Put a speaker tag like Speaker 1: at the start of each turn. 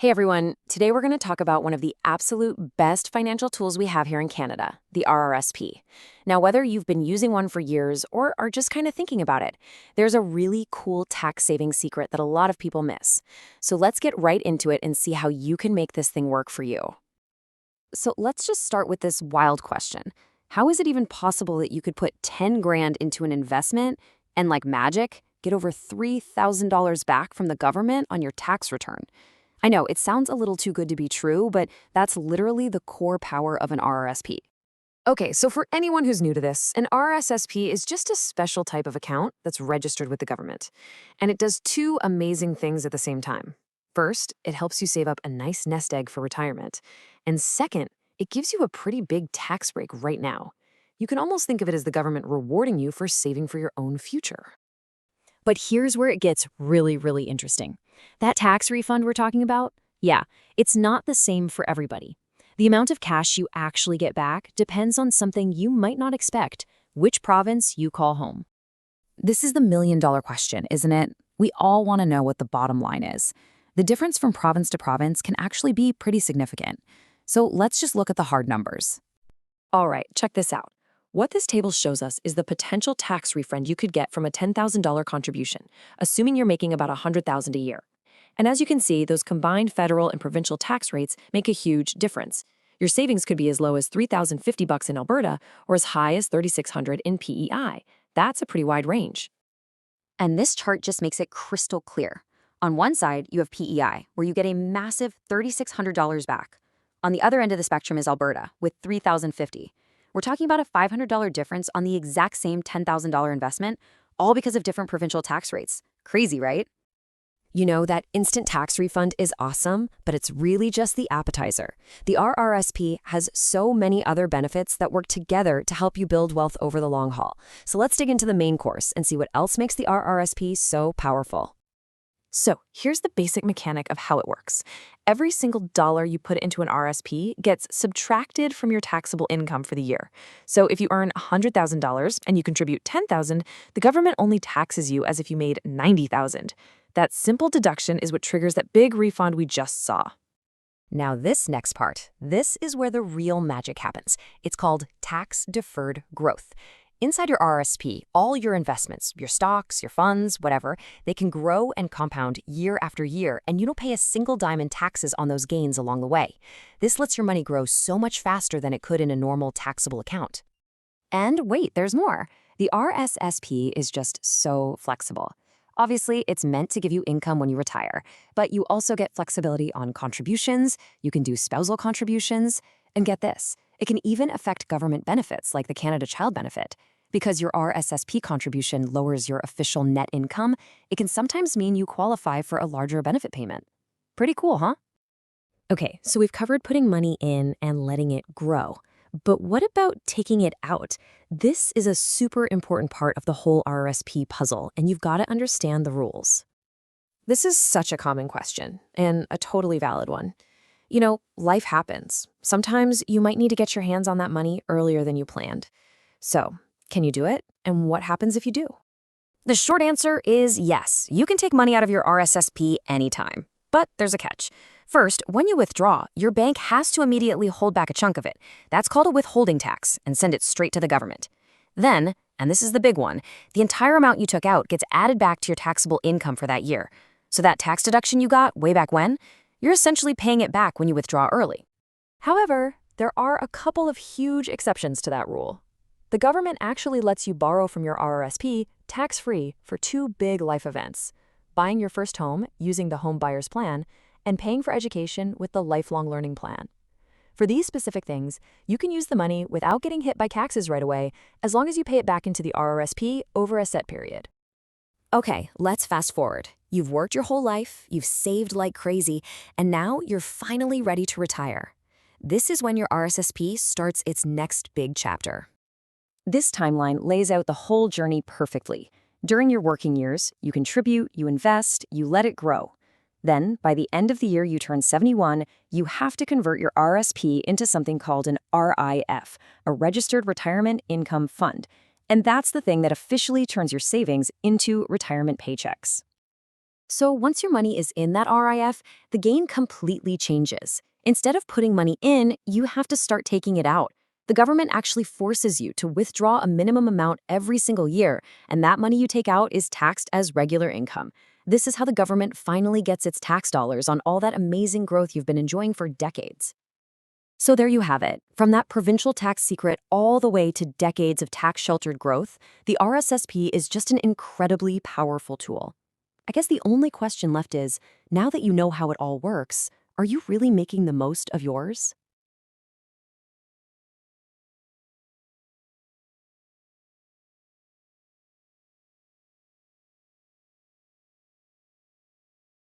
Speaker 1: Hey everyone, today we're going to talk about one of the absolute best financial tools we have here in Canada, the RRSP. Now, whether you've been using one for years or are just kind of thinking about it, there's a really cool tax saving secret that a lot of people miss. So let's get right into it and see how you can make this thing work for you. So let's just start with this wild question. How is it even possible that you could put 10 grand into an investment and, like magic, get over $3,000 back from the government on your tax return? I know, it sounds a little too good to be true, but that's literally the core power of an RRSP. Okay, so for anyone who's new to this, an RRSP is just a special type of account that's registered with the government. And it does two amazing things at the same time. First, it helps you save up a nice nest egg for retirement. And second, it gives you a pretty big tax break right now. You can almost think of it as the government rewarding you for saving for your own future.
Speaker 2: But here's where it gets really, really interesting. That tax refund we're talking about, yeah, it's not the same for everybody. The amount of cash you actually get back depends on something you might not expect, which province you call home.
Speaker 3: This is the million-dollar question, isn't it? We all want to know what the bottom line is. The difference from province to province can actually be pretty significant. So let's just look at the hard numbers.
Speaker 1: All right, check this out. What this table shows us is the potential tax refund you could get from a $10,000 contribution, assuming you're making about $100,000 a year. And as you can see, those combined federal and provincial tax rates make a huge difference. Your savings could be as low as $3,050 in Alberta or as high as $3,600 in PEI. That's a pretty wide range.
Speaker 2: And this chart just makes it crystal clear. On one side, you have PEI, where you get a massive $3,600 back. On the other end of the spectrum is Alberta, with $3,050. We're talking about a $500 difference on the exact same $10,000 investment, all because of different provincial tax rates. Crazy, right?
Speaker 1: You know, that instant tax refund is awesome, but it's really just the appetizer. The RRSP has so many other benefits that work together to help you build wealth over the long haul. So let's dig into the main course and see what else makes the RRSP so powerful. So here's the basic mechanic of how it works. Every single dollar you put into an RSP gets subtracted from your taxable income for the year. So if you earn $100,000 and you contribute $10,000, the government only taxes you as if you made $90,000. That simple deduction is what triggers that big refund we just saw.
Speaker 3: Now this next part, this is where the real magic happens. It's called tax-deferred growth. Inside your RRSP, all your investments, your stocks, your funds, whatever, they can grow and compound year after year, and you don't pay a single dime in taxes on those gains along the way. This lets your money grow so much faster than it could in a normal taxable account.
Speaker 2: And wait, there's more. The RSSP is just so flexible. Obviously, it's meant to give you income when you retire, but you also get flexibility on contributions, you can do spousal contributions, and get this, it can even affect government benefits like the Canada Child Benefit. Because your RSSP contribution lowers your official net income, it can sometimes mean you qualify for a larger benefit payment. Pretty cool, huh?
Speaker 1: Okay, so we've covered putting money in and letting it grow. But what about taking it out? This is a super important part of the whole RRSP puzzle, and you've got to understand the rules. This is such a common question, and a totally valid one. You know, life happens. Sometimes you might need to get your hands on that money earlier than you planned. So, can you do it? And what happens if you do? The short answer is yes. You can take money out of your RSSP anytime. But there's a catch. First, when you withdraw, your bank has to immediately hold back a chunk of it. That's called a withholding tax and send it straight to the government. Then, and this is the big one, the entire amount you took out gets added back to your taxable income for that year. So that tax deduction you got way back when, you're essentially paying it back when you withdraw early. However, there are a couple of huge exceptions to that rule. The government actually lets you borrow from your RRSP tax-free for two big life events: buying your first home using the Home Buyer's Plan and paying for education with the Lifelong Learning Plan. For these specific things, you can use the money without getting hit by taxes right away, as long as you pay it back into the RRSP over a set period. Okay, let's fast forward. You've worked your whole life, you've saved like crazy, and now you're finally ready to retire. This is when your RSSP starts its next big chapter. This timeline lays out the whole journey perfectly. During your working years, you contribute, you invest, you let it grow. Then, by the end of the year you turn 71, you have to convert your RSP into something called an RIF, a Registered Retirement Income Fund. And that's the thing that officially turns your savings into retirement paychecks. So once your money is in that RIF, the game completely changes. Instead of putting money in, you have to start taking it out. The government actually forces you to withdraw a minimum amount every single year, and that money you take out is taxed as regular income. This is how the government finally gets its tax dollars on all that amazing growth you've been enjoying for decades. So there you have it. From that provincial tax secret all the way to decades of tax-sheltered growth, the RSSP is just an incredibly powerful tool. I guess the only question left is, now that you know how it all works, are you really making the most of yours?